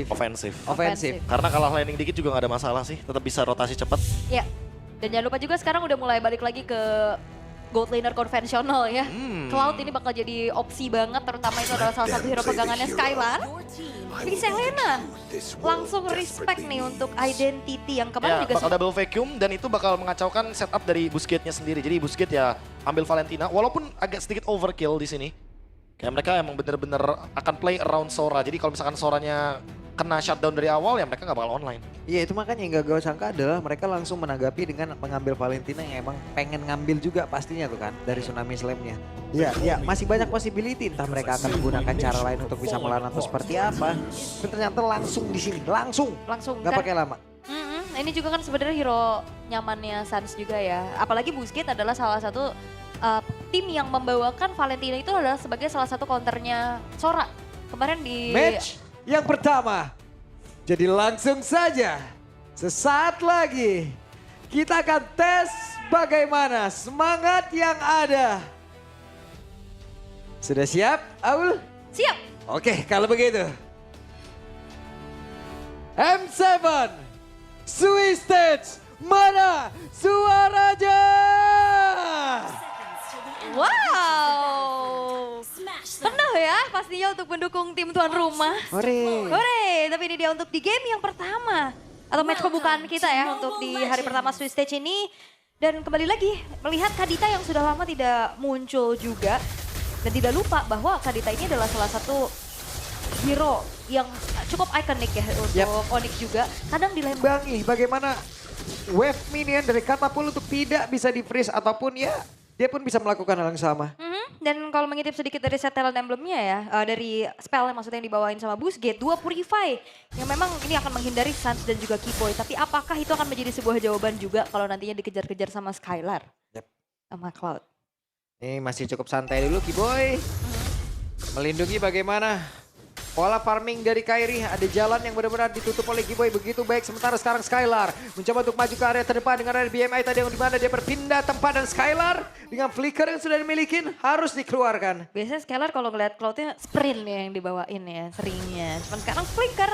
defensif? Offensif. Offensif. Karena kalah landing dikit juga gak ada masalah sih, tetap bisa rotasi cepat. Ya, dan jangan lupa juga sekarang udah mulai balik lagi ke gold laner konvensional ya. Cloud ini bakal jadi opsi banget, terutama itu adalah salah satu hero pegangannya Skylar. Big Selena langsung respect nih untuk identity yang kemarin Ya, juga bakal double vacuum dan itu bakal mengacaukan setup dari Busquets-nya sendiri. Jadi Busquets ya ambil Valentina, walaupun agak sedikit overkill di sini. Kayak mereka emang bener-bener akan play around Sora. Jadi kalau misalkan Soranya kena shutdown dari awal ya mereka gak bakal online. Iya itu makanya yang gak gue sangka adalah mereka langsung menanggapi dengan mengambil Valentina yang emang pengen ngambil juga pastinya tuh kan dari Tsunami Slam-nya. Iya masih banyak possibility entah mereka akan menggunakan cara lain untuk bisa melawan atau seperti apa. Tapi ternyata langsung di sini, langsung gak kan. pakai lama. Ini juga kan sebenarnya hero nyamannya Suns juga ya. Apalagi Busquets adalah salah satu tim yang membawakan Valentina itu adalah sebagai salah satu counternya Sora. Kemarin di Match yang pertama. Jadi langsung saja sesaat lagi kita akan tes bagaimana semangat yang ada. Sudah siap, Aul? siap. Oke, kalau begitu. M7 Swiss Stage, mana suaranya? Wow. Penuh ya pastinya untuk mendukung tim tuan rumah. Hore. Hore, tapi ini dia untuk di game yang pertama. Atau match pembukaan kita ya untuk di hari pertama Swiss Stage ini. Dan kembali lagi melihat Kadita yang sudah lama tidak muncul juga. Dan tidak lupa bahwa Kadita ini adalah salah satu hero yang cukup ikonik ya untuk Onyx juga. Kadang dilempar. Bangi bagaimana wave minion dari Katapult untuk tidak bisa di freeze ataupun ya dia pun bisa melakukan hal yang sama. Dan kalau mengintip sedikit dari set talent emblemnya ya, dari spell yang maksudnya yang dibawain sama Busquets, 2 Purify. Yang memang ini akan menghindari Suns dan juga Keyboy. Tapi apakah itu akan menjadi sebuah jawaban juga kalau nantinya dikejar-kejar sama Skylar? Sama Cloud. Ini masih cukup santai dulu Keyboy. Melindungi bagaimana pola farming dari Kairi, ada jalan yang benar-benar ditutup oleh Keyboy begitu baik. Sementara sekarang Skylar mencoba untuk maju ke area terdepan dengan area BMI tadi yang dimana dia berpindah tempat dan Skylar dengan flicker yang sudah dimiliki harus dikeluarkan. Biasanya Skylar kalau ngeliat Cloudnya sprint ya yang dibawain ya seringnya. Cuman sekarang flicker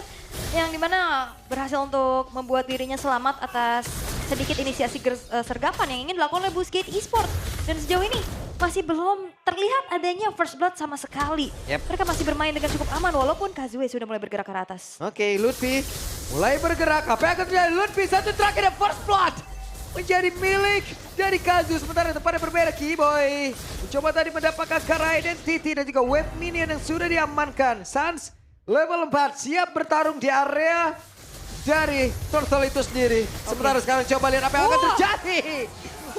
yang dimana berhasil untuk membuat dirinya selamat atas sedikit inisiasi sergapan yang ingin dilakukan oleh Busquets Esports. Dan sejauh ini masih belum terlihat adanya first blood sama sekali. Mereka masih bermain dengan cukup aman walaupun Kazue sudah mulai bergerak ke atas. Oke, Lutfi mulai bergerak. Apa yang akan terjadi? Lutfi satu terakhir dan first blood menjadi milik dari Kazu. Sementara tempatnya berbeda Keyboy mencoba tadi mendapatkan Kara Identity dan juga wave minion yang sudah diamankan. Suns level 4 siap bertarung di area dari Turtle itu sendiri. Sementara sekarang coba lihat apa yang akan terjadi.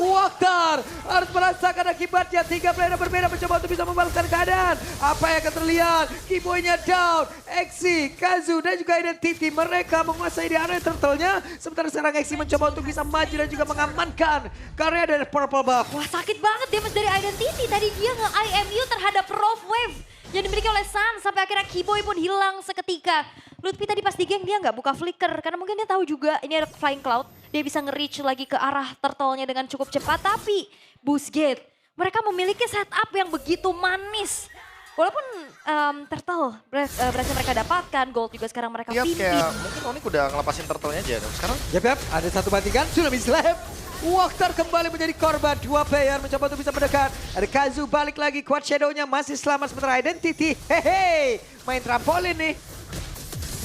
Waktar harus merasakan akibatnya. 3 player berbeda mencoba untuk bisa membalaskan keadaan. Apa yang akan terlihat? Keyboy-nya down. Exi, Kazu dan juga Identity. Mereka menguasai di area turtle-nya. Sementara sekarang Exi mencoba untuk bisa maju dan juga mengamankan karya dari Purple Buff. Wah sakit banget damage dari Identity. Tadi dia nge-IMU terhadap Rough Wave yang dimiliki oleh Sun. Sampai akhirnya Keyboy pun hilang seketika. Lutfi tadi pas di geng dia nggak buka flicker. Karena mungkin dia tahu juga ini ada Flying Cloud. Dia bisa nge-reach lagi ke arah turtle-nya dengan cukup cepat. Tapi Busquets, mereka memiliki setup yang begitu manis. Walaupun turtle berhasil mereka dapatkan, gold juga sekarang mereka pimpin. Kayak mungkin Onyx udah ngelepasin turtle-nya aja. Sekarang Yap, ada satu bantingan, Tsunami Slam. Waktar kembali menjadi korban, 2 player mencoba untuk bisa mendekat. Ada Kazu balik lagi, Quad Shadow-nya masih selamat sementara Identity. Hehe, main trampolin nih.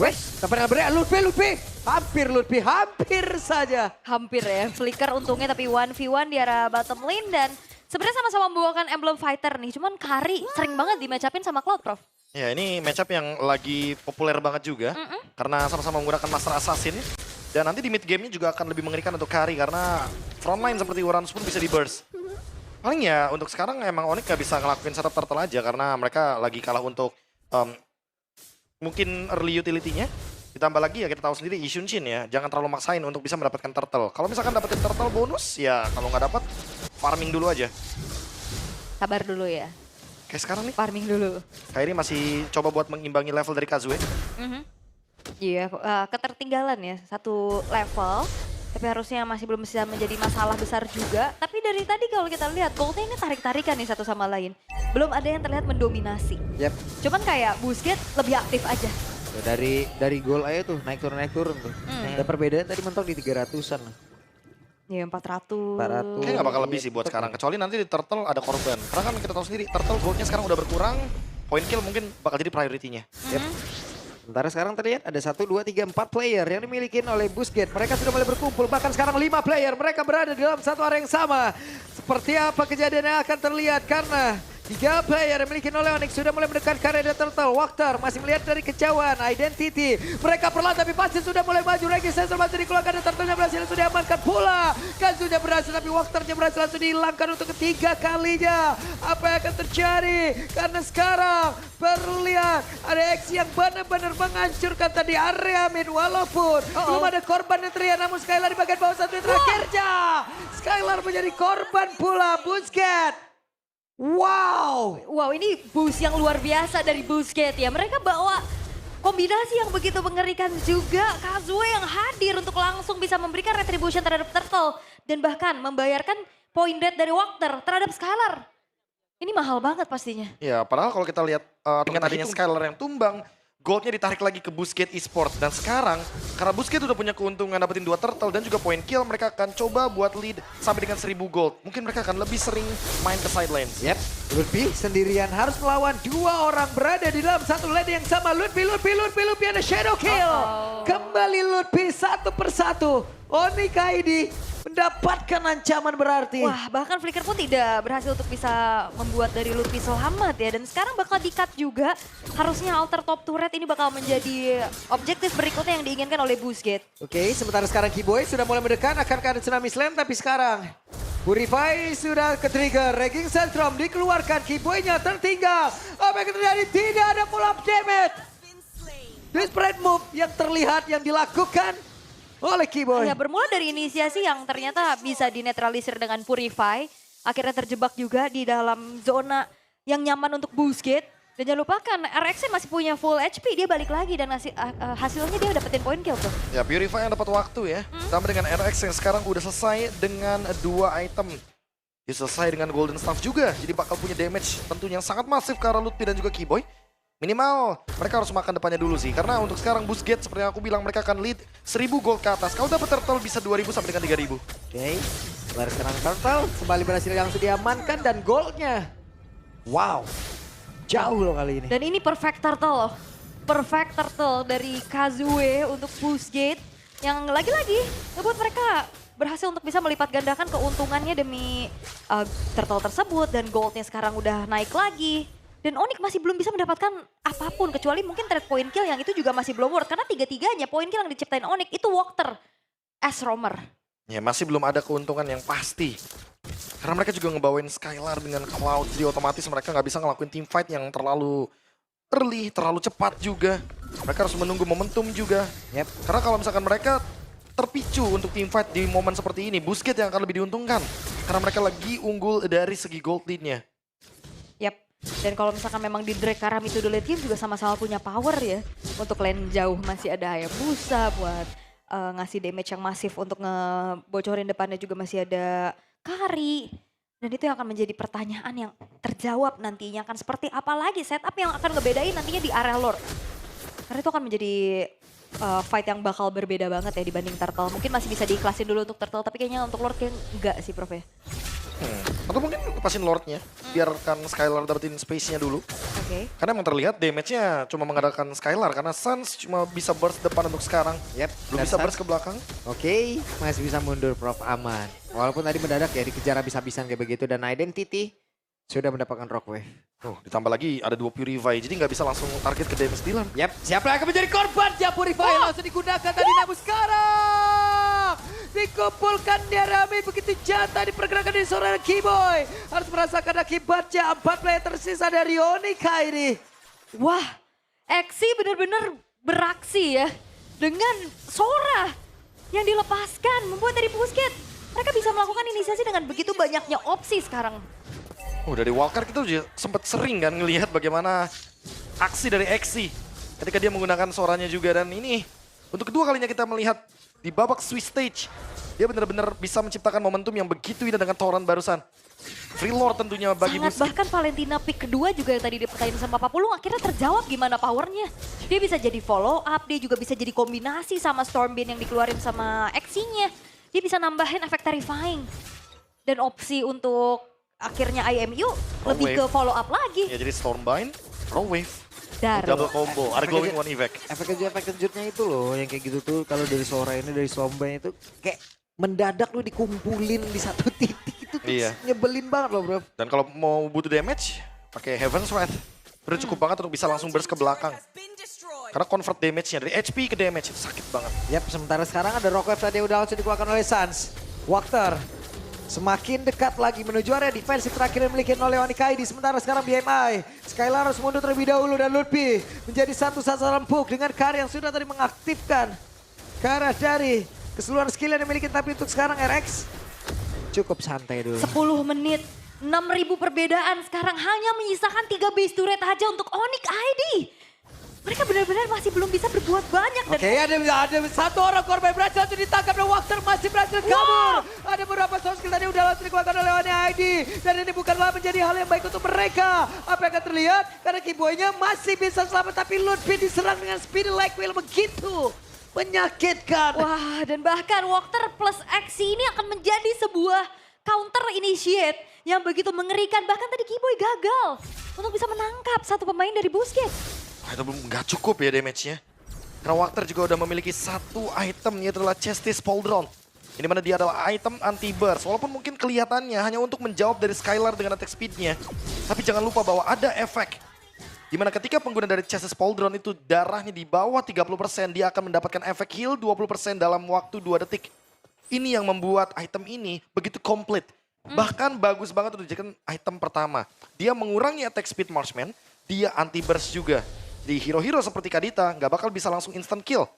Wes, tempat yang berbeda, Lutfi. Hampir saja. Hampir ya, flicker untungnya tapi 1v1 di arah bottom lane dan sebenarnya sama-sama membawakan emblem fighter nih. Cuman Kari sering banget di match up-in sama Cloud, Prof. ya ini matchup yang lagi populer banget juga. Karena sama-sama menggunakan Master Assassin. Dan nanti di mid game-nya juga akan lebih mengerikan untuk Kari karena frontline seperti Uranus pun bisa di burst. Paling ya untuk sekarang emang Onyx gak bisa ngelakuin setup turtle aja karena mereka lagi kalah untuk mungkin early utility-nya. Ditambah lagi ya kita tahu sendiri Yi Xunshin ya, jangan terlalu maksain untuk bisa mendapatkan turtle. Kalau misalkan dapetin turtle bonus ya kalau nggak dapat farming dulu aja. Sabar dulu ya. Kayak sekarang nih, Farming dulu. Kairi masih coba buat mengimbangi level dari Kazue. Iya, ketertinggalan ya 1 level. Tapi harusnya masih belum bisa menjadi masalah besar juga. Tapi dari tadi kalau kita lihat goldnya ini tarik-tarikan nih satu sama lain. Belum ada yang terlihat mendominasi. Yap. Cuman kayak Busquets lebih aktif aja. Tuh, dari gol aja tuh naik turun tuh. Dan perbedaan tadi mentok di 300-an. Ya 400. 400. Kayaknya gak bakal lebih sih buat sekarang. Kecuali nanti di Turtle ada korban. Karena kan kita tahu sendiri, Turtle goldnya sekarang udah berkurang. Point kill mungkin bakal jadi priority-nya. Yep. Sementara sekarang terlihat ada 1, 2, 3, 4 player yang dimiliki oleh Busquets. Mereka sudah mulai berkumpul, bahkan sekarang 5 player. Mereka berada di dalam satu area yang sama. Seperti apa kejadian yang akan terlihat karena 3 player yang dimiliki oleh Onyx sudah mulai mendekat ke area Turtle. Waktar masih melihat dari kejauhan Identity. Mereka perlahan tapi pasti sudah mulai maju. Regi Sensor masih dikeluarkan dan Turtle-nya berhasil sudah diamankan pula. Kazunya berhasil tapi Waktarnya berhasil langsung dihilangkan untuk ketiga kalinya. Apa yang akan terjadi? Karena sekarang terlihat ada X yang benar-benar menghancurkan tadi area mid. Walaupun belum ada korban yang terlihat, namun Skylar di bagian bawah satu yang terakhirnya. Skylar menjadi korban pula Busquets. Wow. Wow, ini boost yang luar biasa dari Busquets ya. Mereka bawa kombinasi yang begitu mengerikan juga. Kazue yang hadir untuk langsung bisa memberikan retribution terhadap Turtle. Dan bahkan membayarkan point dead dari Waktar terhadap Skylar. Ini mahal banget pastinya. Ya, padahal kalau kita lihat dengan adanya Skylar yang tumbang, goldnya ditarik lagi ke Busquets Esports. Dan sekarang, karena Busquets udah punya keuntungan dapetin 2 turtle dan juga point kill, mereka akan coba buat lead sampai dengan 1000 gold. Mungkin mereka akan lebih sering main ke side lanes. Yep, Lutfi sendirian harus melawan 2 orang berada di dalam satu lane yang sama. Lutfi ada shadow kill. Kembali Lutfi satu persatu. Oni Kaidi mendapatkan ancaman berarti. Wah, bahkan Flicker pun tidak berhasil untuk bisa membuat dari Lutfi selamat ya. Dan sekarang bakal di-cut juga. Harusnya alter top turret ini bakal menjadi objektif berikutnya yang diinginkan oleh Busquets. Oke, sementara sekarang Kiboy sudah mulai mendekat akan ke Tsunami Slam. Tapi sekarang Purify sudah ke-trigger. Raging Sandstrom dikeluarkan. Kiboy-nya tertinggal. Apa yang terjadi? Tidak ada pull up damage. Desperate move yang terlihat yang dilakukan oleh Kiboy. Ya, bermula dari inisiasi yang ternyata bisa dinetralisir dengan Purify. Akhirnya terjebak juga di dalam zona yang nyaman untuk Busquets. Dan jangan lupakan RX masih punya full HP, dia balik lagi dan hasilnya dia dapetin point kill tuh. Ya, Purify yang dapat waktu ya. Sama dengan RX yang sekarang udah selesai dengan 2 item. Dia selesai dengan Golden Staff juga. Jadi bakal punya damage tentunya yang sangat masif ke arah Lutfi dan juga Kiboy. Minimal mereka harus makan depannya dulu sih. Karena untuk sekarang Busquets seperti yang aku bilang mereka akan lead 1000 gold ke atas. Kalau dapat turtle bisa 2000 sampai dengan 3000. Oke, baru sekarang Turtle kembali berhasil langsung diamankan dan goldnya. Wow, jauh loh kali ini. Dan ini perfect turtle loh. Perfect turtle dari Kazue untuk Busquets. Yang lagi-lagi ngebuat mereka berhasil untuk bisa melipat gandakan keuntungannya demi turtle tersebut. Dan goldnya sekarang udah naik lagi. Dan Onyx masih belum bisa mendapatkan apapun kecuali mungkin trade point kill yang itu juga masih belum worth. Karena tiga-tiganya point kill yang diciptain Onyx itu Waktar as roamer. Ya masih belum ada keuntungan yang pasti. Karena mereka juga ngebawain Skylar dengan Cloud. Jadi otomatis mereka nggak bisa ngelakuin team fight yang terlalu early, terlalu cepat juga. Mereka harus menunggu momentum juga. Yep. Karena kalau misalkan mereka terpicu untuk team fight di momen seperti ini, Busquets yang akan lebih diuntungkan. Karena mereka lagi unggul dari segi gold lead-nya. Yap. Dan kalau misalkan memang di drag Karam itu the late game juga sama-sama punya power ya. Untuk lane jauh masih ada Hayabusa buat ngasih damage yang masif untuk ngebocorin depannya juga masih ada Kari. Dan itu yang akan menjadi pertanyaan yang terjawab nantinya akan seperti apa lagi setup yang akan ngebedain nantinya di area Lord. Karena itu akan menjadi fight yang bakal berbeda banget ya dibanding Turtle. Mungkin masih bisa diikhlasin dulu untuk Turtle tapi kayaknya untuk Lord kayak enggak sih Prof ya. Atau mungkin lepasin Lordnya, biarkan Skylar dapetin space-nya dulu. Oke. Karena emang terlihat damage-nya cuma mengandalkan Skylar. Karena Suns cuma bisa burst depan untuk sekarang. Yep. Belum dan bisa Suns- burst ke belakang. Oke, masih bisa mundur Prof aman. Walaupun tadi mendadak ya dikejar habis-habisan kayak begitu dan Identity sudah mendapatkan Rockwave. Ditambah lagi ada 2 Purify, jadi nggak bisa langsung target ke damage dealer. Yap, siapa yang akan menjadi korban? Purify langsung digunakan tadi namun sekarang dikumpulkan dia Rami begitu jatah dipergerakan di seorang Kiboy. Harus merasakan akibatnya 4 player tersisa dari Onika ini. Wah, Exi benar-benar beraksi ya. Dengan Sora yang dilepaskan membuat dari Busquets. Mereka bisa melakukan inisiasi dengan begitu banyaknya opsi sekarang. Dari Walker kita juga sempat sering kan ngelihat bagaimana aksi dari Exi ketika dia menggunakan soranya juga. Dan ini untuk kedua kalinya kita melihat di babak Swiss Stage Dia benar-benar bisa menciptakan momentum yang begitu indah dengan Toran barusan. Free Lord tentunya bagi Sangat, Busquets. bahkan Valentina pick kedua juga yang tadi dipertanyain sama Papulung akhirnya terjawab gimana powernya. Dia bisa jadi follow up, dia juga bisa jadi kombinasi sama Stormbeam yang dikeluarin sama Xi-nya. Dia bisa nambahin efek terrifying. Dan opsi untuk akhirnya IMU lebih Wave. ke follow up lagi. Ya jadi Stormbind, Raw Wave, Daru. double combo, ada glowing one effect. Efek kejutnya itu loh, yang kayak gitu tuh kalau dari Sora ini, dari Sombay itu kayak mendadak lu dikumpulin di satu titik itu tuh Iya. nyebelin banget loh bro. Dan kalau mau butuh damage, pakai Heaven's Wrath. Udah cukup banget untuk bisa langsung burst ke belakang. Karena convert damage-nya dari HP ke damage itu sakit banget. Yap, sementara sekarang ada Rockwave tadi yang udah langsung dikeluarkan oleh Suns. Walker semakin dekat lagi menuju area defensif terakhir yang dimiliki oleh Onikaidi. Sementara sekarang BMI, Skylar harus mundur terlebih dahulu dan Lutfi menjadi satu sasaran empuk dengan Kari yang sudah tadi mengaktifkan ke arah dari keseluruhan skill yang dimiliki. Tapi untuk sekarang RX cukup santai dulu. 10 menit, 6.000 perbedaan. Sekarang hanya menyisakan 3 base turret aja untuk Onyx ID. Mereka benar-benar masih belum bisa berbuat banyak. Oke, ada satu orang korban berhasil langsung ditangkap dan Walker masih berhasil kabur. Ada beberapa soft skill tadi udah langsung dikeluarkan oleh Oni ID. Dan ini bukanlah menjadi hal yang baik untuk mereka. Apa yang akan terlihat? Karena Kiboynya masih bisa selamat, tapi Lutfi diserang dengan speed like wheel begitu menyakitkan. Wah, dan bahkan Walker plus Xi ini akan menjadi sebuah counter initiate yang begitu mengerikan. Bahkan tadi Kiboy gagal untuk bisa menangkap satu pemain dari Busquets. Itu belum nggak cukup ya damage-nya. Karena Walker juga udah memiliki satu item, yaitu adalah Chestis Pauldron. Ini mana dia adalah item anti-burst. Walaupun mungkin kelihatannya hanya untuk menjawab dari Skylar dengan attack speed-nya. Tapi jangan lupa bahwa ada efek. Dimana ketika pengguna dari Chestis Pauldron itu darahnya di bawah 30%, dia akan mendapatkan efek heal 20% dalam waktu 2 detik. Ini yang membuat item ini begitu komplit. Bahkan bagus banget untuk dijadikan item pertama. Dia mengurangi attack speed marksman, dia anti-burst juga. Di hero-hero seperti Kadita nggak bakal bisa langsung instant kill.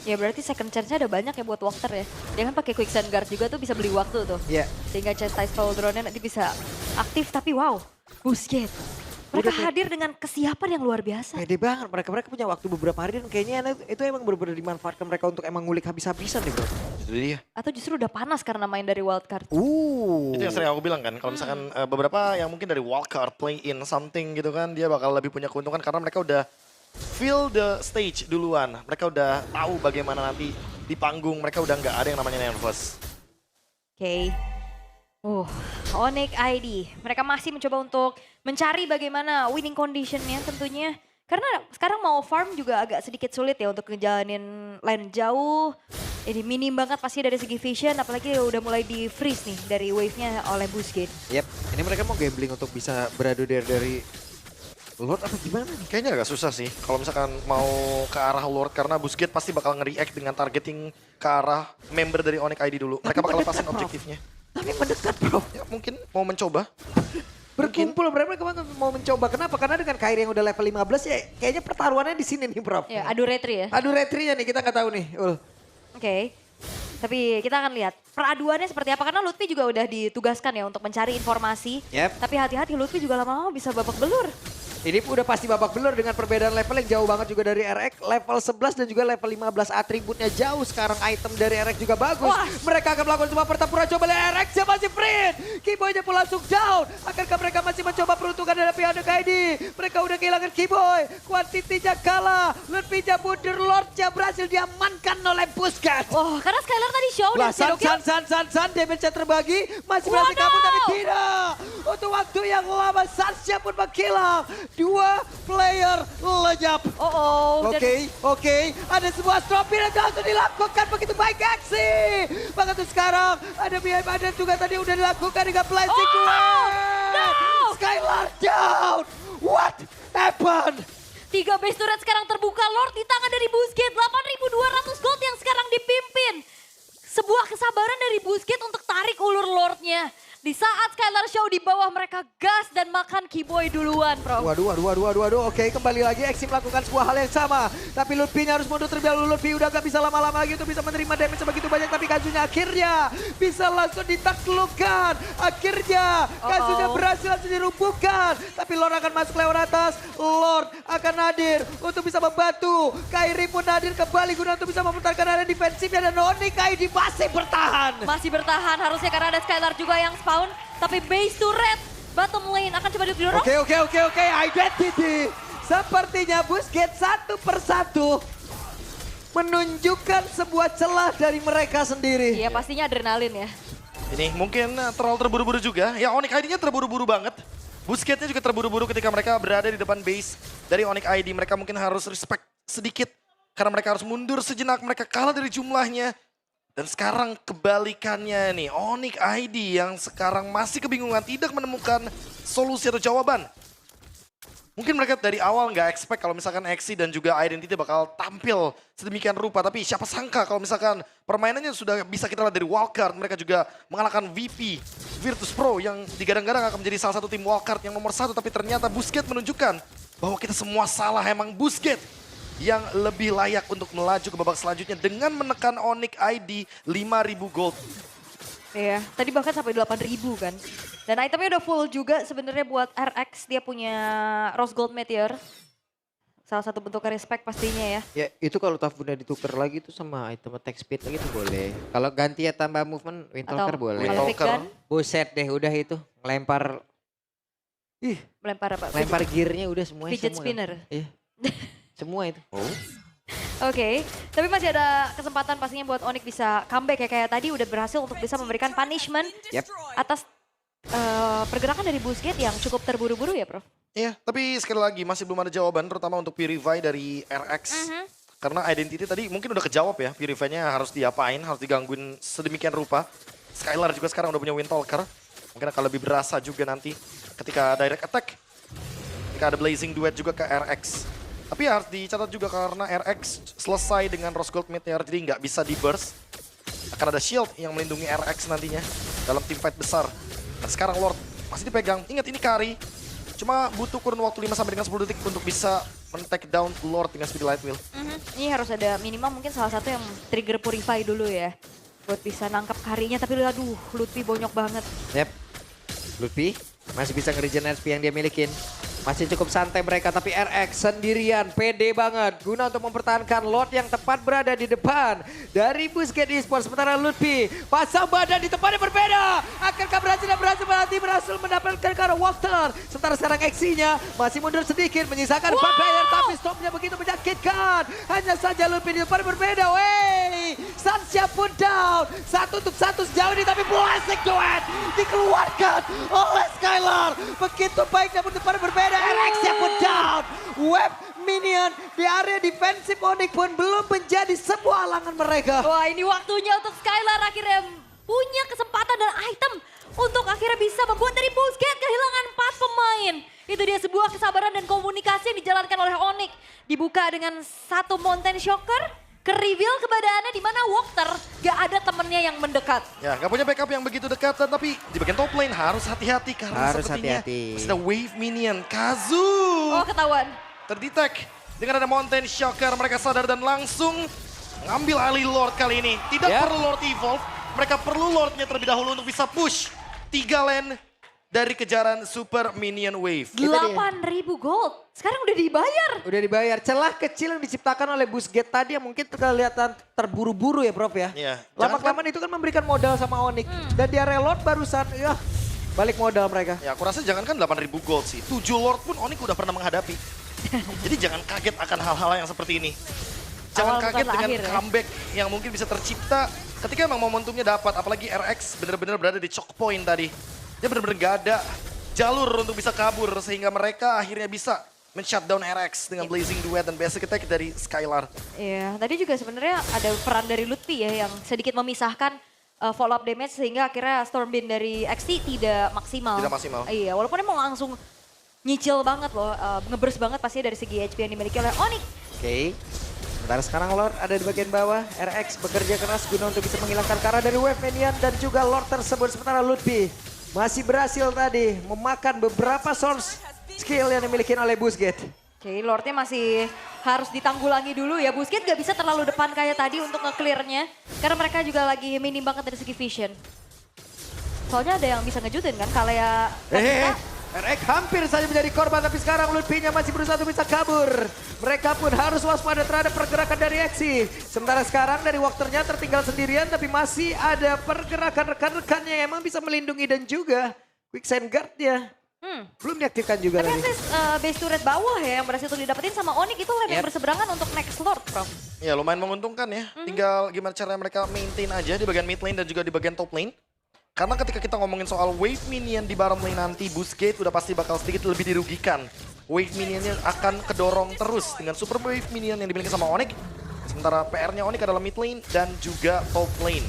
Ya berarti second chance-nya ada banyak ya buat Walker ya. Dia kan pakai quicksand guard juga tuh bisa beli waktu tuh. Iya. Sehingga Chastise Pauldron-nya nanti bisa aktif. Tapi wow, Busquets. Mereka hadir dengan kesiapan yang luar biasa. Pede banget, mereka punya waktu beberapa hari dan kayaknya itu emang benar-benar dimanfaatkan mereka untuk emang ngulik habis-habisan nih bro. Itu dia. Atau justru udah panas karena main dari wildcard. Itu yang sering aku bilang kan, kalau misalkan beberapa yang mungkin dari wildcard play in something gitu kan, dia bakal lebih punya keuntungan karena mereka udah feel the stage duluan. Mereka udah tahu bagaimana nanti di panggung, mereka udah nggak ada yang namanya nervous. Oke. Onyx ID. Mereka masih mencoba untuk mencari bagaimana winning conditionnya tentunya. Karena sekarang mau farm juga agak sedikit sulit ya untuk ngejalanin lane jauh. Ini minim banget pasti dari segi vision, apalagi udah mulai di freeze nih dari wave-nya oleh Busquets. Yep, ini mereka mau gambling untuk bisa beradu dari Lord apa gimana nih? Kayaknya agak susah sih kalau misalkan mau ke arah Lord karena Busquets pasti bakal nge-react dengan targeting ke arah member dari Onyx ID dulu. Mereka bakal lepasin objektifnya. Tapi mendekat bro. Ya, mungkin mau mencoba. Berkumpul mereka mau mencoba. Kenapa? Karena dengan Kairi yang udah level 15 ya kayaknya pertaruhannya di sini nih bro. Ya, adu retri ya. Adu retrinya nih kita nggak tahu nih. Oke. Tapi kita akan lihat peraduannya seperti apa. Karena Lutfi juga udah ditugaskan ya untuk mencari informasi. Yep. Tapi hati-hati Lutfi juga lama-lama bisa babak belur. Ini udah pasti babak belur dengan perbedaan level yang jauh banget juga dari RX. Level 11 dan juga level 15 atributnya jauh. Sekarang item dari RX juga bagus. Wah. Mereka akan melakukan sebuah pertempuran. Coba lihat RX yang masih free. Kiboynya pun langsung down. Akankah mereka masih mencoba peruntungan dari pihak KD? Mereka udah kehilangan Kiboy. Kuantitinya kalah. Lutfi-nya mundur. Lord-nya berhasil diamankan oleh Busquets. Oh, karena Skylar tadi show Lah, dan San, damage-nya terbagi. Masih berhasil kabur tapi tidak. Untuk waktu yang lama, Sansnya pun menghilang. 2 player lenyap. Oke. Ada sebuah stropper yang langsung dilakukan begitu baik aksi. Bahkan tuh sekarang ada BM dan juga tadi udah dilakukan dengan blessing no! Skylar down. What happened? 3 base turret sekarang terbuka. Lord di tangan dari Busquets. 8.200 gold yang sekarang dipimpin. Sebuah kesabaran dari Busquets untuk tarik ulur Lordnya. Di saat Skylar Show di bawah mereka gas dan makan Keyboy duluan, Bro. Waduh. Oke, kembali lagi Exi melakukan sebuah hal yang sama. Tapi Lutfi-nya harus mundur terlebih dahulu. Lutfi udah gak bisa lama-lama lagi untuk bisa menerima damage sebegitu banyak. Tapi Kazunya akhirnya bisa langsung ditaklukkan. Akhirnya Kazunya berhasil langsung dirumpuhkan. Tapi Lord akan masuk lewat atas. Lord akan hadir untuk bisa membantu. Kairi pun hadir kembali guna untuk bisa mempertahankan area defensifnya. Dan Onyx ID masih bertahan. Masih bertahan harusnya karena ada Skylar juga yang spawn. Tapi base turret bottom lane akan coba didorong. Oke. Identity. Sepertinya Busquets satu persatu menunjukkan sebuah celah dari mereka sendiri. Iya pastinya adrenalin ya. Ini mungkin terlalu terburu-buru juga. Ya Onyx ID-nya terburu-buru banget. Busquets-nya juga terburu-buru ketika mereka berada di depan base dari Onyx ID. Mereka mungkin harus respect sedikit. Karena mereka harus mundur sejenak. Mereka kalah dari jumlahnya. Dan sekarang kebalikannya nih, Onyx ID yang sekarang masih kebingungan, tidak menemukan solusi atau jawaban. Mungkin mereka dari awal nggak expect kalau misalkan Exi dan juga Identity bakal tampil sedemikian rupa. Tapi siapa sangka kalau misalkan permainannya sudah bisa kita lihat dari wildcard. Mereka juga mengalahkan VP, Virtus Pro yang digadang-gadang akan menjadi salah satu tim wildcard yang nomor 1. Tapi ternyata Busquets menunjukkan bahwa kita semua salah, emang Busquets yang lebih layak untuk melaju ke babak selanjutnya dengan menekan Onyx ID 5.000 gold. Iya, tadi bahkan sampai 8.000 kan. Dan itemnya udah full juga sebenarnya buat RX. Dia punya Rose Gold Meteor. Salah satu bentuk respect pastinya ya. Ya itu kalau Tafuna ditukar lagi tuh sama item attack speed lagi tuh boleh. Kalau ganti ya tambah movement Windtalker boleh. Kalau pick gun, Buset deh udah itu ngelempar. melempar apa? Lempar gearnya udah semuanya. Fidget semua. spinner. Iya. Semua itu. Oke, tapi masih ada kesempatan pastinya buat Onyx bisa comeback ya. Kayak tadi udah berhasil untuk bisa memberikan punishment atas pergerakan dari Busquets yang cukup terburu-buru ya, Prof? Iya, tapi sekali lagi masih belum ada jawaban terutama untuk Purify dari RX. Karena Identity tadi mungkin udah kejawab ya, Purify-nya harus diapain, harus digangguin sedemikian rupa. Skylar juga sekarang udah punya Windtalker. Mungkin akan lebih berasa juga nanti ketika direct attack. Ketika ada Blazing Duet juga ke RX. Tapi harus dicatat juga karena RX selesai dengan Rose Gold Meteor, jadi nggak bisa di burst. Akan ada shield yang melindungi RX nantinya dalam team fight besar. Dan sekarang Lord masih dipegang. Ingat ini Kari. Cuma butuh kurun waktu 5 sampai dengan 10 detik untuk bisa men-take down Lord dengan Speedy Light Wheel. Ini harus ada minimal mungkin salah satu yang trigger Purify dulu ya. Buat bisa nangkap Karinya, tapi aduh Lutfi bonyok banget. Yep. Lutfi masih bisa nge-regen SP yang dia milikin. Masih cukup santai mereka, tapi RX sendirian, pede banget. Guna untuk mempertahankan Lord yang tepat berada di depan. Dari Busquets Esports, sementara Lutfi pasang badan di tempat yang berbeda. Akankah berhasil mendapatkan ke arah Walter. Sementara sekarang Exi-nya masih mundur sedikit, menyisakan Vampire, tapi stopnya begitu menyakitkan. Hanya saja Lutfi di depan yang berbeda. Wey, Sansya pun down. 1 untuk 1 sejauh ini, tapi Blazing Duet dikeluarkan oleh Skylar. Begitu baik namun depan yang berbeda. RX-nya pun down. Web minion di area defensif Onyx pun belum menjadi sebuah halangan mereka. Wah, ini waktunya untuk Skylar akhirnya punya kesempatan dan item untuk akhirnya bisa membuat dari Busquets kehilangan 4 pemain. Itu dia sebuah kesabaran dan komunikasi yang dijalankan oleh Onyx. Dibuka dengan satu Mountain Shocker. Ke-reveal keberadaannya di mana Walter gak ada temennya yang mendekat. Ya, gak punya backup yang begitu dekat, tapi di bagian top lane harus hati-hati karena Harus sepertinya hati-hati. masih ada wave minion. Kazu Oh, ketahuan. terdetek dengan ada Mountain Shocker. Mereka sadar dan langsung ngambil alih Lord kali ini. Tidak perlu Lord evolve, mereka perlu Lordnya terlebih dahulu untuk bisa push 3 lane dari kejaran Super Minion Wave. 8.000 gold. Sekarang udah dibayar. Udah dibayar. Celah kecil yang diciptakan oleh Busquets tadi yang mungkin kelihatan terburu-buru ya Prof ya. Iya. Lama-kelamaan itu kan memberikan modal sama Onyx. Dan di area Lord barusan ya balik modal mereka. Ya aku rasa jangankan 8.000 gold sih, 7 Lord pun Onyx udah pernah menghadapi. Jadi jangan kaget akan hal-hal yang seperti ini. Jangan Awal kaget bukan dengan akhir, ya. comeback yang mungkin bisa tercipta ketika emang momentumnya dapat. Apalagi RX benar-benar berada di choke point tadi. Dia benar-benar gak ada jalur untuk bisa kabur sehingga mereka akhirnya bisa men-shutdown RX dengan Blazing Duet dan basic attack dari Skylar. Iya, tadi juga sebenarnya ada peran dari Lutfi ya yang sedikit memisahkan follow up damage sehingga akhirnya Stormwind dari XT tidak maksimal. Tidak maksimal. Iya, walaupun emang langsung nyicil banget loh, ngeburst banget pastinya dari segi HP yang dimiliki oleh Onyx. Oke. Sementara sekarang Lord ada di bagian bawah. RX bekerja keras guna untuk bisa menghilangkan Kara dari wave minion dan juga Lord tersebut. Sementara Lutfi masih berhasil tadi memakan beberapa source skill yang dimiliki oleh Busquets. Oke, Lordnya masih harus ditanggulangi dulu ya. Busquets gak bisa terlalu depan kayak tadi untuk nge-clearnya. Karena mereka juga lagi minim banget dari segi vision. Soalnya ada yang bisa ngejutin kan, kalau ya... RX hampir saja menjadi korban, tapi sekarang Lutfi-nya masih berusaha untuk bisa kabur. Mereka pun harus waspada terhadap pergerakan dari Exi. Sementara sekarang dari Walkernya tertinggal sendirian, tapi masih ada pergerakan rekan-rekannya yang emang bisa melindungi dan juga quicksand guard-nya. Belum diaktifkan juga Tapi tadi. base turret bawah ya yang berhasil untuk didapetin sama Onyx itu lane yang berseberangan untuk next Lord, Prof. Ya lumayan menguntungkan ya. Tinggal gimana caranya mereka maintain aja di bagian mid lane dan juga di bagian top lane. Karena ketika kita ngomongin soal wave minion di bottom lane nanti, Busquets udah pasti bakal sedikit lebih dirugikan. Wave minionnya akan kedorong terus dengan super wave minion yang dimiliki sama Onyx. Sementara PR-nya Onyx adalah mid lane dan juga top lane.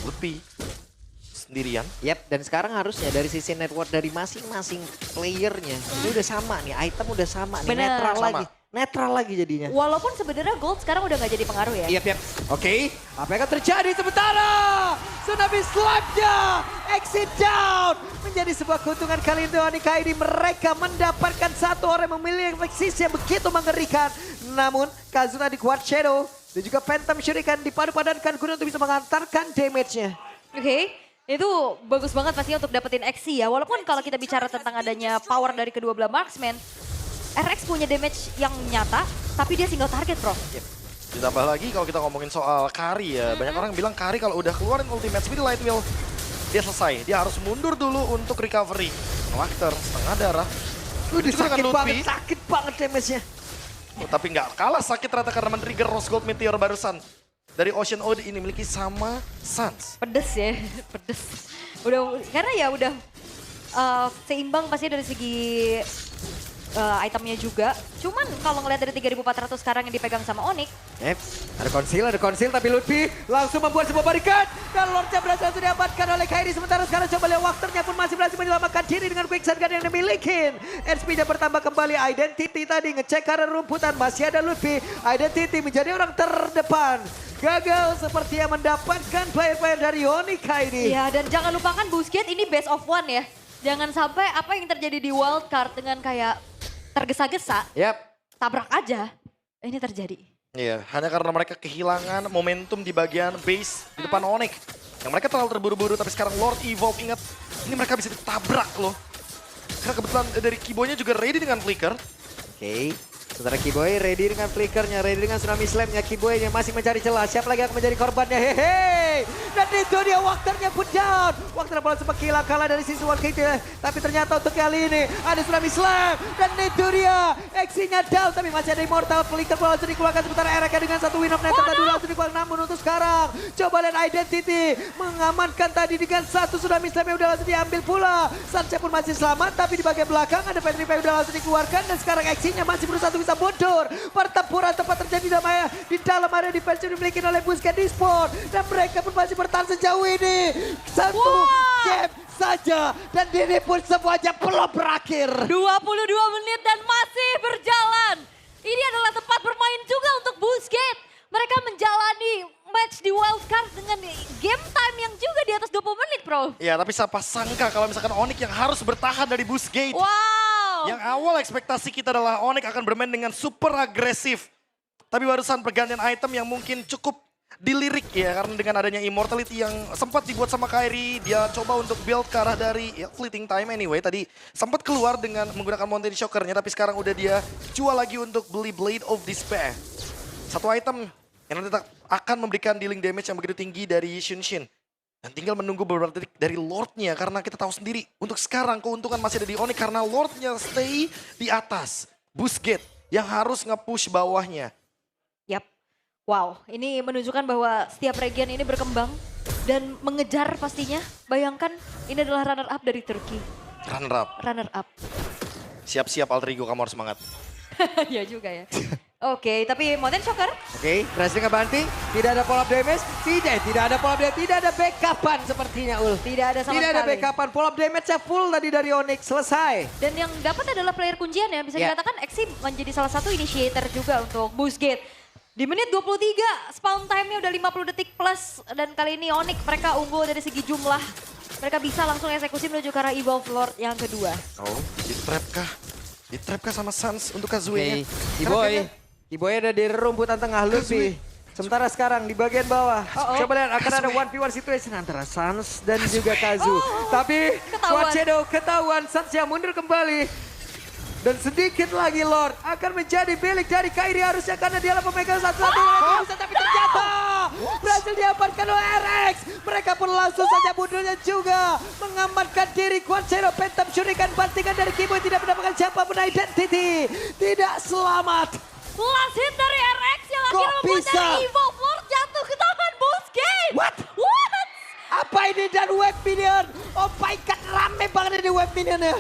Lutfi sendirian. Yap, dan sekarang harusnya dari sisi network dari masing-masing playernya ini udah sama nih, item udah sama nih, Bener. netral Sama. lagi. Netral lagi jadinya. Walaupun sebenarnya gold sekarang udah gak jadi pengaruh ya. Yap. Oke, apa yang akan terjadi sementara? Tsunami slap-nya, exit down. Menjadi sebuah keuntungan kali ini Onika ini. Mereka mendapatkan satu orang yang memiliki eksis yang begitu mengerikan. Namun, Kazuna di Quad Shadow dan juga Phantom Shuriken dipadu-padankan guna untuk bisa mengantarkan damage-nya. Oke, itu bagus banget pastinya untuk dapetin XC ya. Walaupun kalau kita bicara tentang adanya power dari kedua belah marksman, RX punya damage yang nyata, tapi dia single target, Bro. Ditambah lagi kalau kita ngomongin soal Kari ya, banyak orang bilang Kari kalau udah keluarin ultimate speed light wheel, dia selesai. Dia harus mundur dulu untuk recovery. Walker setengah darah. Udah Itu kan Lutfi. sakit banget damage-nya. Tapi nggak kalah sakit ternyata karena men-trigger Rose Gold Meteor barusan. Dari Ocean Ode ini memiliki sama Suns. Pedes ya, pedes. Udah, karena ya udah seimbang pasti dari segi itemnya juga. Cuman kalau ngeliat dari 3.400 sekarang yang dipegang sama Onyx. Ada konsil tapi Lutfi langsung membuat sebuah barikat. Dan Lordnya berhasil diamankan oleh Kairi. Sementara sekarang coba lihat Walkernya pun masih berhasil menyelamatkan diri dengan quicksand gun yang dimiliki. SP-nya bertambah kembali. Identity tadi ngecek karena rumputan. Masih ada Lutfi. Identity menjadi orang terdepan. Gagal seperti yang mendapatkan player-player dari Onika ini. Iya, dan jangan lupakan Busquets ini best of one ya. Jangan sampai apa yang terjadi di wildcard dengan kayak tergesa-gesa, Yap. tabrak aja. Ini terjadi. Iya, hanya karena mereka kehilangan momentum di bagian base di depan Onyx. Yang mereka terlalu terburu-buru, tapi sekarang Lord Evolve, ingat, ini mereka bisa ditabrak loh. Karena kebetulan dari Kibonya juga ready dengan flicker. Oke. Sementara Kiboy ready dengan flickernya, ready dengan tsunami slamnya. Kiboy yang masih mencari celah. Siapa lagi akan menjadi korbannya? Hehe. Dan itu dia Walkernya put down. Walker bola sempat hilang kalah dari sisi Walker. Tapi ternyata untuk kali ini ada tsunami slam. Dan itu dia. Exinya down tapi masih ada immortal. Flicker bola langsung dikeluarkan sementara Erika dengan satu win of net tadi langsung dikeluarkan. Namun untuk sekarang coba lihat Identity mengamankan tadi dengan satu tsunami slam yang udah langsung diambil pula. Sanche pun masih selamat tapi di bagian belakang ada Petrified udah langsung dikeluarkan. Dan sekarang Exinya masih berusaha untuk bisa mundur. Pertempuran tempat terjadi di dalam area defense yang dimiliki oleh Busquets di spawn. Dan mereka pun masih bertahan sejauh ini. Satu game saja. Dan ini pun semuanya belum berakhir. 22 menit dan masih berjalan. Ini adalah tempat bermain juga untuk Busquets. Mereka menjalani match di wildcard dengan game time yang juga di atas 20 menit, Bro. Ya, tapi siapa sangka kalau misalkan Onyx yang harus bertahan dari Busquets. Wow. Yang awal ekspektasi kita adalah Onyx akan bermain dengan super agresif. Tapi barusan pergantian item yang mungkin cukup dilirik ya. Karena dengan adanya immortality yang sempat dibuat sama Kairi. Dia coba untuk build ke arah dari ya, fleeting time anyway. Tadi sempat keluar dengan menggunakan Mountain Shockernya. Tapi sekarang udah dia jual lagi untuk beli Blade of Despair. Satu item yang nanti akan memberikan dealing damage yang begitu tinggi dari Shunshin. Dan tinggal menunggu beberapa detik dari Lordnya karena kita tahu sendiri untuk sekarang keuntungan masih ada di Onyx karena Lordnya stay di atas. Busquets yang harus nge-push bawahnya. Yap. Wow, ini menunjukkan bahwa setiap region ini berkembang dan mengejar pastinya. Bayangkan ini adalah runner up dari Turki. Runner up. Runner up. Siap-siap alter ego, kamu harus semangat. Ya juga ya. Oke, tapi Mountain Shocker. Oke, berhasil ngebanting. Tidak ada follow up damage. Tidak ada follow up damage. Tidak ada backupan sepertinya Ul. Tidak ada sama Tidak ada sekali. backupan. Follow up damage-nya full tadi dari Onyx. Selesai. Dan yang dapat adalah player kuncian ya. Bisa Ya. dikatakan Exi menjadi salah satu initiator juga untuk Busquets. Di menit 23, spawn time-nya udah 50 detik plus. Dan kali ini Onyx mereka unggul dari segi jumlah mereka bisa langsung eksekusi menuju ke arah Evolve Lord yang kedua. Oh, di-trap kah? Di-trap kah sama Sans untuk Kazuya-nya? Kiboy ada di rumputan tengah Luffy. Sementara sekarang di bagian bawah, coba lihat akan ada 1v1 situation antara Sans dan juga Kazu. Tapi Ketahuan. Squad Shadow ketahuan, Sans yang mundur kembali. Dan sedikit lagi Lord akan menjadi milik dari Kairi harusnya karena dialah pemegang satu-satu. Tapi ternyata berhasil diamankan oleh RX. Mereka pun langsung saja mundurnya juga. Mengamankan diri Squad Shadow. Phantom Shuriken bantingan dari Kiboy tidak mendapatkan siapapun identity. Tidak selamat. Last hit dari RX yang Kok akhirnya membuat bisa? dari Evolve Lord jatuh ke tangan Busquets. What? What? Apa ini dan web minion? Oh my god, rame banget ini web minionnya.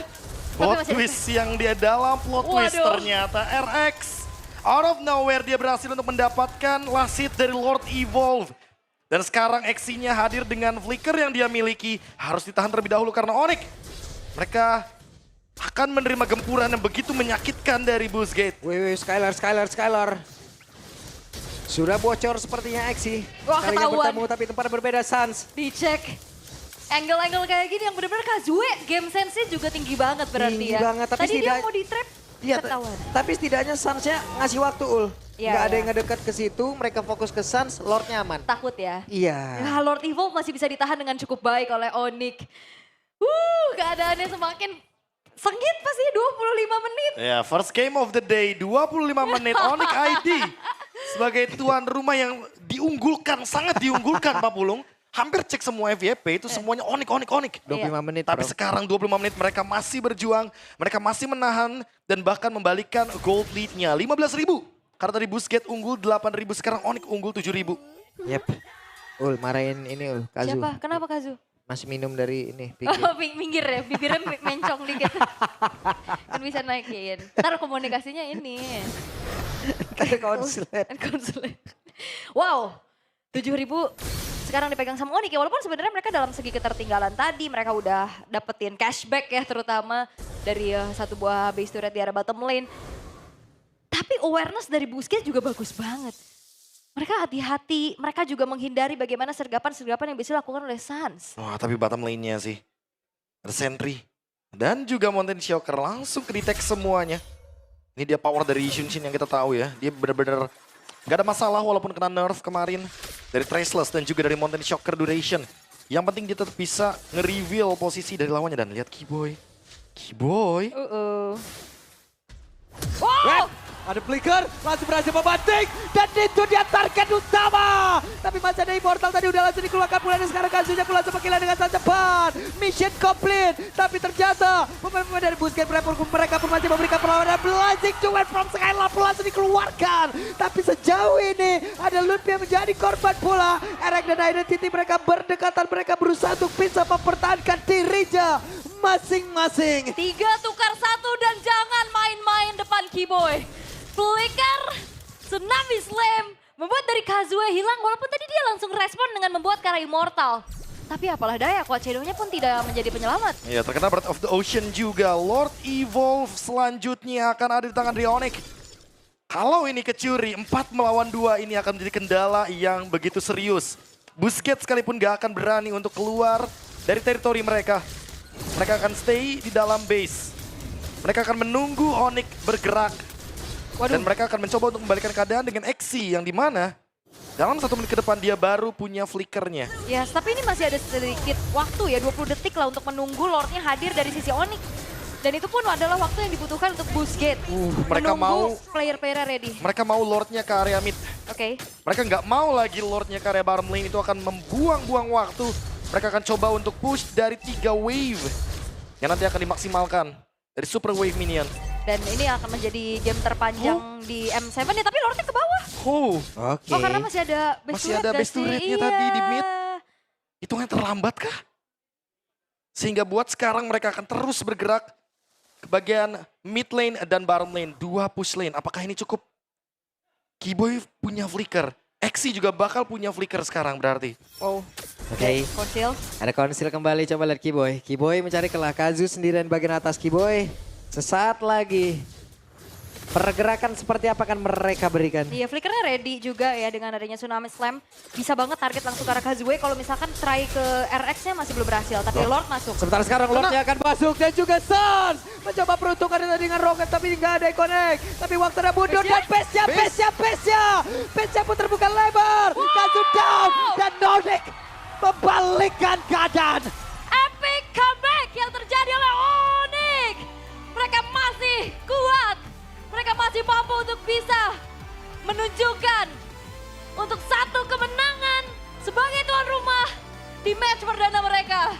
Plot twist yang dia dalam plot twist Waduh. ternyata RX. Out of nowhere dia berhasil untuk mendapatkan last hit dari Lord Evolve. Dan sekarang Exinya hadir dengan flicker yang dia miliki. Harus ditahan terlebih dahulu karena Onyx. Mereka akan menerima gempuran yang begitu menyakitkan dari Busquets. Wih, Skylar. Sudah bocor sepertinya Exi. Wah, Kalinya ketahuan. bertemu tapi tempat berbeda Sans. Dicek. Angle-angle kayak gini yang benar-benar Kazue game sense-nya juga tinggi banget berarti Tinggi ya. banget, tapi Tadi dia tidak- mau di-trap, Iya, ketahuan. tapi setidaknya Sansnya ngasih waktu Ul. Iya, Nggak ada iya. yang ngedekat ke situ, mereka fokus ke Sans, Lordnya aman. Takut ya. Iya. Ya, Lord Evolve masih bisa ditahan dengan cukup baik oleh Onyx. Keadaannya semakin sengit pasti 25 menit. Ya, first game of the day, 25 menit Onyx ID. Sebagai tuan rumah yang diunggulkan, sangat diunggulkan Pak Pulung. Hampir cek semua FYP itu semuanya Onyx. 25 menit Tapi bro. sekarang 25 menit mereka masih berjuang, mereka masih menahan dan bahkan membalikkan gold lead-nya 15.000. Karena tadi Busquets unggul 8.000, sekarang Onyx unggul 7.000. Yep. Ul, marahin ini Ul, Kazu. Siapa? Kenapa Kazu? Masih minum dari ini, pinggir. Oh, minggir ya, bibirnya mencong dikit. Kan bisa naikin. Ntar komunikasinya ini. Kayak konslet. Konsulen. Wow, 7.000 sekarang dipegang sama Onyx ya. Walaupun sebenarnya mereka dalam segi ketertinggalan tadi, mereka udah dapetin cashback ya terutama dari satu buah base turret di arah bottom lane. Tapi awareness dari Busquets juga bagus banget. Mereka hati-hati, mereka juga menghindari bagaimana sergapan-sergapan yang bisa dilakukan oleh Sans. Wah, tapi bottom lane-nya sih. Ada Sentry. Dan juga Mountain Shocker langsung ke-detect semuanya. Ini dia power dari Xunshin yang kita tahu ya. Dia benar-benar gak ada masalah walaupun kena nerf kemarin. Dari Traceless dan juga dari Mountain Shocker Duration. Yang penting dia tetap bisa nge-reveal posisi dari lawannya. Dan lihat Kiboy. Wow! Ada flicker, langsung berhasil membanting. Dan itu dia target utama. Tapi masih ada Immortal tadi udah langsung dikeluarkan pula. Dan sekarang Kazunya pun langsung menggila dengan sangat cepat. Mission complete. Tapi ternyata pemain-pemain dari Busquets mereka pun masih memberikan perlawanan. Blazing Duel from Skylar pun langsung dikeluarkan. Tapi sejauh ini ada Luffy yang menjadi korban pula. Erek dan Identity mereka berdekatan. Mereka berusaha untuk bisa mempertahankan dirinya masing-masing. 3 tukar 1 dan jangan main-main depan Kiboy. Flicker, Tsunami Slam, membuat dari Kazue hilang walaupun tadi dia langsung respon dengan membuat Kara Immortal. Tapi apalah daya, Squad Shadow-nya pun tidak menjadi penyelamat. Ya, terkena Breath of the Ocean juga. Lord Evolve selanjutnya akan ada di tangan Onyx. Kalau ini kecuri, 4 melawan 2 ini akan menjadi kendala yang begitu serius. Busquets sekalipun gak akan berani untuk keluar dari teritori mereka. Mereka akan stay di dalam base. Mereka akan menunggu Onyx bergerak. Dan mereka akan mencoba untuk membalikan keadaan dengan Exi yang dimana dalam 1 menit ke depan dia baru punya flickernya. Ya, tapi ini masih ada sedikit waktu ya, 20 detik lah untuk menunggu Lordnya hadir dari sisi Onyx. Dan itu pun adalah waktu yang dibutuhkan untuk Busquets. Mereka Menunggu mau player-player ready. mereka mau Lordnya ke area mid. Oke. Mereka nggak mau lagi Lordnya ke area bottom lane, itu akan membuang-buang waktu. Mereka akan coba untuk push dari 3 wave yang nanti akan dimaksimalkan dari super wave minion. Dan ini akan menjadi game terpanjang di M7 ya, tapi Lordnya ke bawah. Oke. Oh, karena masih ada base Masih turret ada gak base sih? turretnya Iya. tadi di mid. Hitungannya terlambat kah? Sehingga buat sekarang mereka akan terus bergerak ke bagian mid lane dan bottom lane. 2 push lane, apakah ini cukup? Kiboy punya flicker. Exi juga bakal punya flicker sekarang berarti. Wow. Oke. Konsil. Ada konsil kembali, coba lihat Kiboy. Kiboy mencari kelah Kazu sendirian bagian atas Kiboy. Sesaat lagi. Pergerakan seperti apa akan mereka berikan? Iya, Flickernya ready juga ya dengan adanya Tsunami Slam. Bisa banget target langsung ke arah Kazue. Kalau misalkan try ke RX-nya masih belum berhasil. Tapi Lord masuk. Sementara sekarang Lordnya akan masuk dan juga Sans mencoba peruntungannya tadi dengan Rocket tapi nggak ada yang connect. Tapi waktunya mundur dan Pesya pun terbuka lebar. Kazu down dan Nordic membalikkan keadaan. Epic comeback yang terjadi oleh Onyx. Mereka masih kuat. Mereka masih mampu untuk bisa menunjukkan untuk satu kemenangan sebagai tuan rumah di match perdana mereka.